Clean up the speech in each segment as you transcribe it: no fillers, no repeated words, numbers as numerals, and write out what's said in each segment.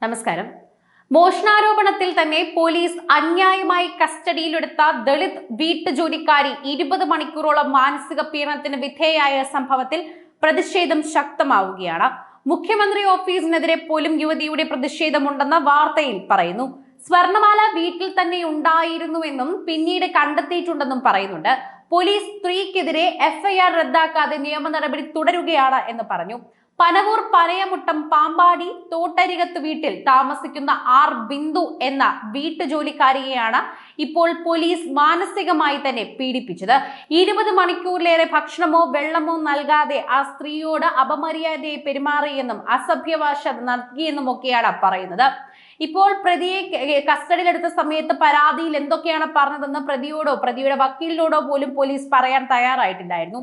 നമസ്കാരം. മോഷണാരോപണത്തിൽ തന്നെ പോലീസ് അന്യായമായി കസ്റ്റഡിയിലെടുത്ത ദളിത് വീട്ടുജോലിക്കാരി 20 മണിക്കൂറോളം മാനസിക പീഡനത്തിന് വിധേയയായ സംഭവത്തിൽ പ്രതിഷേധം ശക്തമാവുകയാണ്. മുഖ്യമന്ത്രി ഓഫീസിനെതിരെ പോലും യുവതിയുടെ പ്രതിഷേധമുണ്ടെന്ന വാർത്തയിൽ പറയുന്നു. സ്വർണമാല വീട്ടിൽ തന്നെ ഉണ്ടായിരുന്നുവെന്നും പിന്നീട് കണ്ടെത്തിയിട്ടുണ്ടെന്നും പറയുന്നുണ്ട്. പോലീസ് സ്ത്രീക്കെതിരെ എഫ്ഐആർ റദ്ദാക്കാതെ നിയമ നടപടി തുടരുകയാണ് എന്ന് പറഞ്ഞു. പനവൂർ പനയമുട്ടം പാമ്പാടി തോട്ടരികത്ത് വീട്ടിൽ താമസിക്കുന്ന ആർ ബിന്ദു എന്ന വീട്ടുജോലിക്കാരിയെയാണ് ഇപ്പോൾ പോലീസ് മാനസികമായി തന്നെ പീഡിപ്പിച്ചത്. 20 മണിക്കൂറിലേറെ ഭക്ഷണമോ വെള്ളമോ നൽകാതെ ആ സ്ത്രീയോട് അപമര്യാദയായി പെരുമാറിയെന്നും അസഭ്യഭാഷ നൽകിയെന്നും ഒക്കെയാണ് പറയുന്നത്. ഇപ്പോൾ പ്രതിയെ കസ്റ്റഡിയിലെടുത്ത സമയത്ത് പരാതിയിൽ എന്തൊക്കെയാണ് പറഞ്ഞതെന്ന് പ്രതിയോടോ പ്രതിയുടെ വക്കീലിനോടോ പോലും പോലീസ് പറയാൻ തയ്യാറായിട്ടില്ലായിരുന്നു.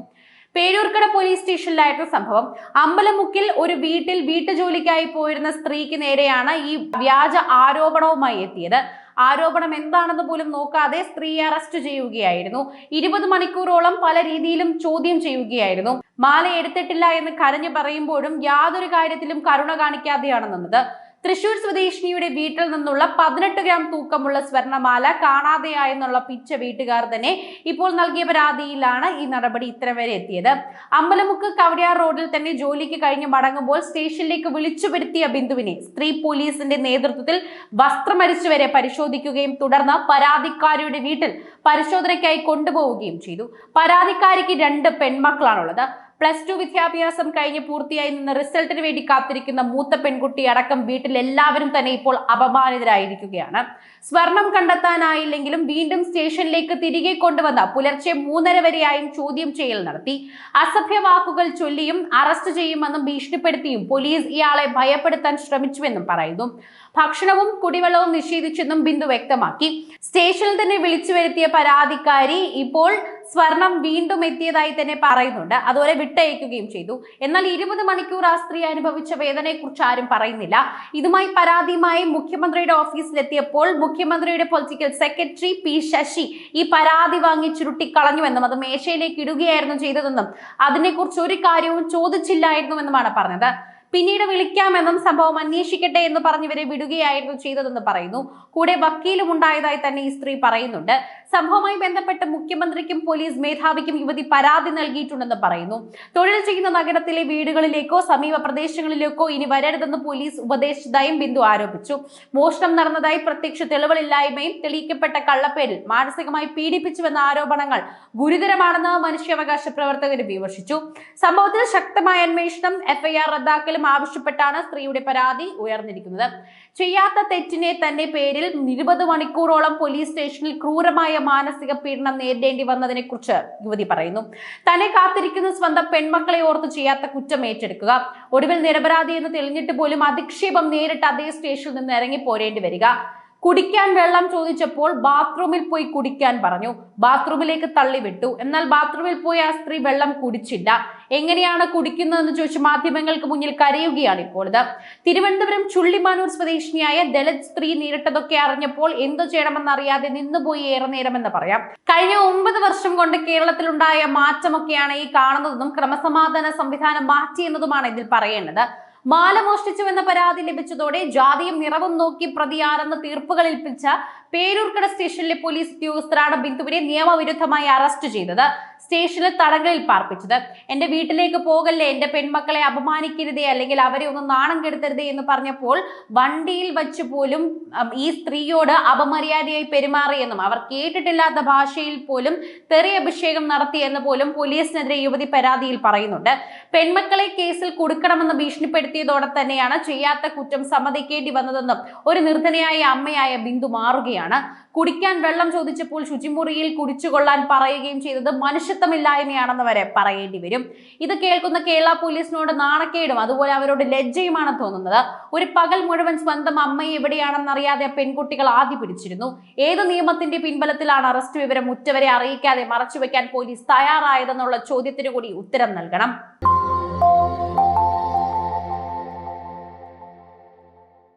പേരൂർക്കട പോലീസ് സ്റ്റേഷനിലായിരുന്നു സംഭവം. അമ്പലമുക്കിൽ ഒരു വീട്ടിൽ വീട്ടുജോലിക്കായി പോയിരുന്ന സ്ത്രീക്ക് നേരെയാണ് ഈ വ്യാജ ആരോപണവുമായി എത്തിയത്. ആരോപണം എന്താണെന്ന് പോലും നോക്കാതെ സ്ത്രീയെ അറസ്റ്റ് ചെയ്യുകയായിരുന്നു. 20 മണിക്കൂറോളം പല രീതിയിലും ചോദ്യം ചെയ്യുകയായിരുന്നു. മാല എടുത്തിട്ടില്ല എന്ന് കരഞ്ഞു പറയുമ്പോഴും യാതൊരു കാര്യത്തിലും കരുണ കാണിക്കാതെയാണ് നിന്നത്. തൃശൂർ സ്വദേശിനിയുടെ വീട്ടിൽ നിന്നുള്ള 18 ഗ്രാം തൂക്കമുള്ള സ്വർണമാല കാണാതെയായെന്നുള്ള പിച്ച വീട്ടുകാർ തന്നെ ഇപ്പോൾ നൽകിയ പരാതിയിലാണ് ഈ നടപടി ഇത്ര വരെ എത്തിയത്. അമ്പലമുക്ക് കവടിയാർ റോഡിൽ തന്നെ ജോലിക്ക് കഴിഞ്ഞ് മടങ്ങുമ്പോൾ സ്റ്റേഷനിലേക്ക് വിളിച്ചു വരുത്തിയ ബിന്ദുവിനെ സ്ത്രീ പോലീസിന്റെ നേതൃത്വത്തിൽ വസ്ത്രമരിച്ചു വരെ പരിശോധിക്കുകയും തുടർന്ന് പരാതിക്കാരിയുടെ വീട്ടിൽ പരിശോധനയ്ക്കായി കൊണ്ടുപോവുകയും ചെയ്തു. പരാതിക്കാരിക്ക് 2 പെൺമക്കളാണുള്ളത്. +2 വിദ്യാഭ്യാസം കഴിഞ്ഞ് പൂർത്തിയായി നിന്ന് റിസൾട്ടിന് വേണ്ടി കാത്തിരിക്കുന്ന മൂത്ത പെൺകുട്ടി അടക്കം വീട്ടിൽ എല്ലാവരും തന്നെ ഇപ്പോൾ അപമാനിതരായിരിക്കുകയാണ്. സ്വർണം കണ്ടെത്താനായില്ലെങ്കിലും വീണ്ടും സ്റ്റേഷനിലേക്ക് തിരികെ കൊണ്ടുവന്ന പുലർച്ചെ 3:30 വരെയായും ചോദ്യം ചെയ്യൽ നടത്തി. അസഭ്യ വാക്കുകൾ ചൊല്ലിയും അറസ്റ്റ് ചെയ്യുമെന്നും ഭീഷണിപ്പെടുത്തിയും പോലീസ് ഇയാളെ ഭയപ്പെടുത്താൻ ശ്രമിച്ചുവെന്നും പറയുന്നു. ഭക്ഷണവും കുടിവെള്ളവും നിഷേധിച്ചെന്നും ബിന്ദു വ്യക്തമാക്കി. സ്റ്റേഷനിൽ തന്നെ വിളിച്ചു വരുത്തിയ പരാതിക്കാരി ഇപ്പോൾ സ്വർണം വീണ്ടും എത്തിയതായി തന്നെ പറയുന്നുണ്ട്. അതുപോലെ വിട്ടയക്കുകയും ചെയ്തു. എന്നാൽ 20 മണിക്കൂർ ആ സ്ത്രീ അനുഭവിച്ച വേദനയെക്കുറിച്ച് ആരും പറയുന്നില്ല. ഇതുമായി പരാതിയുമായി മുഖ്യമന്ത്രിയുടെ ഓഫീസിലെത്തിയപ്പോൾ മുഖ്യമന്ത്രിയുടെ പൊളിറ്റിക്കൽ സെക്രട്ടറി പി ശശി ഈ പരാതി വാങ്ങി ചുരുട്ടിക്കളഞ്ഞുവെന്നും അത് മേശയിലേക്ക് ഇടുകയായിരുന്നു ചെയ്തതെന്നും അതിനെക്കുറിച്ച് ഒരു കാര്യവും ചോദിച്ചില്ലായിരുന്നുവെന്നുമാണ് പറഞ്ഞത്. പിന്നീട് വിളിക്കാമെന്നും സംഭവം അന്വേഷിക്കട്ടെ എന്ന് പറഞ്ഞവരെ വിടുകയായിരുന്നു ചെയ്തതെന്ന് പറയുന്നു. കൂടെ വക്കീലും ഉണ്ടായതായി തന്നെ ഈ സ്ത്രീ പറയുന്നുണ്ട്. സംഭവവുമായി ബന്ധപ്പെട്ട് മുഖ്യമന്ത്രിക്കും പോലീസ് മേധാവിക്കും യുവതി പരാതി നൽകിയിട്ടുണ്ടെന്ന് പറയുന്നു. തൊഴിൽ ചെയ്യുന്ന നഗരത്തിലെ വീടുകളിലേക്കോ സമീപ പ്രദേശങ്ങളിലേക്കോ ഇനി വരരുതെന്ന് പോലീസ് ഉപദേശിച്ചതായും ബിന്ദു ആരോപിച്ചു. മോഷണം നടന്നതായി പ്രത്യക്ഷ തെളിവുകളില്ലായ്മയും തെളിയിക്കപ്പെട്ട കള്ളപ്പേരിൽ മാനസികമായി പീഡിപ്പിച്ചുവെന്ന ആരോപണങ്ങൾ ഗുരുതരമാണെന്ന് മനുഷ്യാവകാശ പ്രവർത്തകർ വിമർശിച്ചു. സംഭവത്തിൽ ശക്തമായ അന്വേഷണം എഫ്ഐആർ റദ്ദാക്കലും ആവശ്യപ്പെട്ടാണ് സ്ത്രീയുടെ പരാതി ഉയർന്നിരിക്കുന്നത്. ചെയ്യാത്ത തെറ്റിനെ തന്നെ പേരിൽ 20 മണിക്കൂറോളം പോലീസ് സ്റ്റേഷനിൽ ക്രൂരമായ മാനസിക പീഡനം നേരിടേണ്ടി വന്നതിനെ കുറിച്ച് യുവതി പറയുന്നു. തന്നെ കാത്തിരിക്കുന്ന സ്വന്തം പെൺമക്കളെ ഓർത്ത് ചെയ്യാത്ത കുറ്റം ഏറ്റെടുക്കുക, ഒടുവിൽ നിരപരാധി എന്ന് തെളിഞ്ഞിട്ട് പോലും അധിക്ഷേപം നേരിട്ട് അതേ സ്റ്റേഷനിൽ നിന്ന് ഇറങ്ങി പോരേണ്ടി വരിക, കുടിക്കാൻ വെള്ളം ചോദിച്ചപ്പോൾ ബാത്റൂമിൽ പോയി കുടിക്കാൻ പറഞ്ഞു, ബാത്റൂമിലേക്ക് തള്ളിവിട്ടു, എന്നാൽ ബാത്റൂമിൽ പോയി ആ സ്ത്രീ വെള്ളം കുടിച്ചില്ല, എങ്ങനെയാണ് കുടിക്കുന്നതെന്ന് ചോദിച്ച് മാധ്യമങ്ങൾക്ക് മുന്നിൽ കരയുകയാണ് ഇപ്പോൾ ഇത്. തിരുവനന്തപുരം ചുള്ളിമാനൂർ സ്വദേശിനിയായ ദളിത് സ്ത്രീ നേരിട്ടതൊക്കെ അറിഞ്ഞപ്പോൾ എന്തു ചെയ്യണമെന്നറിയാതെ നിന്നുപോയി ഏറെ നേരമെന്ന് പറയാം. കഴിഞ്ഞ 9 വർഷം കൊണ്ട് കേരളത്തിലുണ്ടായ മാറ്റമൊക്കെയാണ് ഈ കാണുന്നതെന്നും ക്രമസമാധാന സംവിധാനം മാറ്റിയെന്നതുമാണ് ഇതിൽ പറയേണ്ടത്. മാല മോഷ്ടിച്ചുവെന്ന പരാതി ലഭിച്ചതോടെ ജാതിയും നിറവും നോക്കി പ്രതിയാരെന്ന് തീർപ്പുകൾ ഏൽപ്പിച്ച പേരൂർക്കട സ്റ്റേഷനിലെ പോലീസ് ഉദ്യോഗസ്ഥരാണ് ബിന്ദുവിനെ നിയമവിരുദ്ധമായി അറസ്റ്റ് ചെയ്തത്, സ്റ്റേഷനിൽ തടങ്കലിൽ പാർപ്പിച്ചത്. എന്റെ വീട്ടിലേക്ക് പോകല്ലേ, എന്റെ പെൺമക്കളെ അപമാനിക്കരുതേ, അല്ലെങ്കിൽ അവരെ ഒന്ന് നാണം കെടുത്തരുതേ എന്ന് പറഞ്ഞപ്പോൾ വണ്ടിയിൽ വച്ച് പോലും ഈ സ്ത്രീയോട് അപമര്യാദയായി പെരുമാറിയെന്നും അവർ കേട്ടിട്ടില്ലാത്ത ഭാഷയിൽ പോലും തെറി അഭിഷേകം നടത്തിയെന്ന് പോലും പോലീസിനെതിരെ യുവതി പരാതിയിൽ പറയുന്നുണ്ട്. പെൺമക്കളെ കേസിൽ കൊടുക്കണമെന്ന് ഭീഷണിപ്പെടുത്തിയതോടെ തന്നെയാണ് ചെയ്യാത്ത കുറ്റം സമ്മതിക്കേണ്ടി വന്നതെന്നും ഒരു നിർധനയായ അമ്മയായ ബിന്ദു മാറുകയാണ്. കുടിക്കാൻ വെള്ളം ചോദിച്ചപ്പോൾ ശുചിമുറിയിൽ കുടിച്ചുകൊള്ളാൻ പറയുകയും ചെയ്തത് മനുഷ്യത്വമില്ലായ്മയാണെന്ന് വരെ പറയേണ്ടി വരും. ഇത് കേൾക്കുന്ന കേരള പോലീസിനോട് നാണക്കേടും അതുപോലെ അവരോട് ലജ്ജയുമാണ് തോന്നുന്നത്. ഒരു പകൽ മുഴുവൻ സ്വന്തം അമ്മയെ എവിടെയാണെന്നറിയാതെ പെൺകുട്ടികൾ ആദ്യ പിടിച്ചിരുന്നു. ഏത് നിയമത്തിന്റെ പിൻബലത്തിലാണ് അറസ്റ്റ് വിവരം ഉറ്റവരെ അറിയിക്കാതെ മറച്ചുവെക്കാൻ പോലീസ് തയ്യാറായതെന്നുള്ള ചോദ്യത്തിന് കൂടി ഉത്തരം നൽകണം.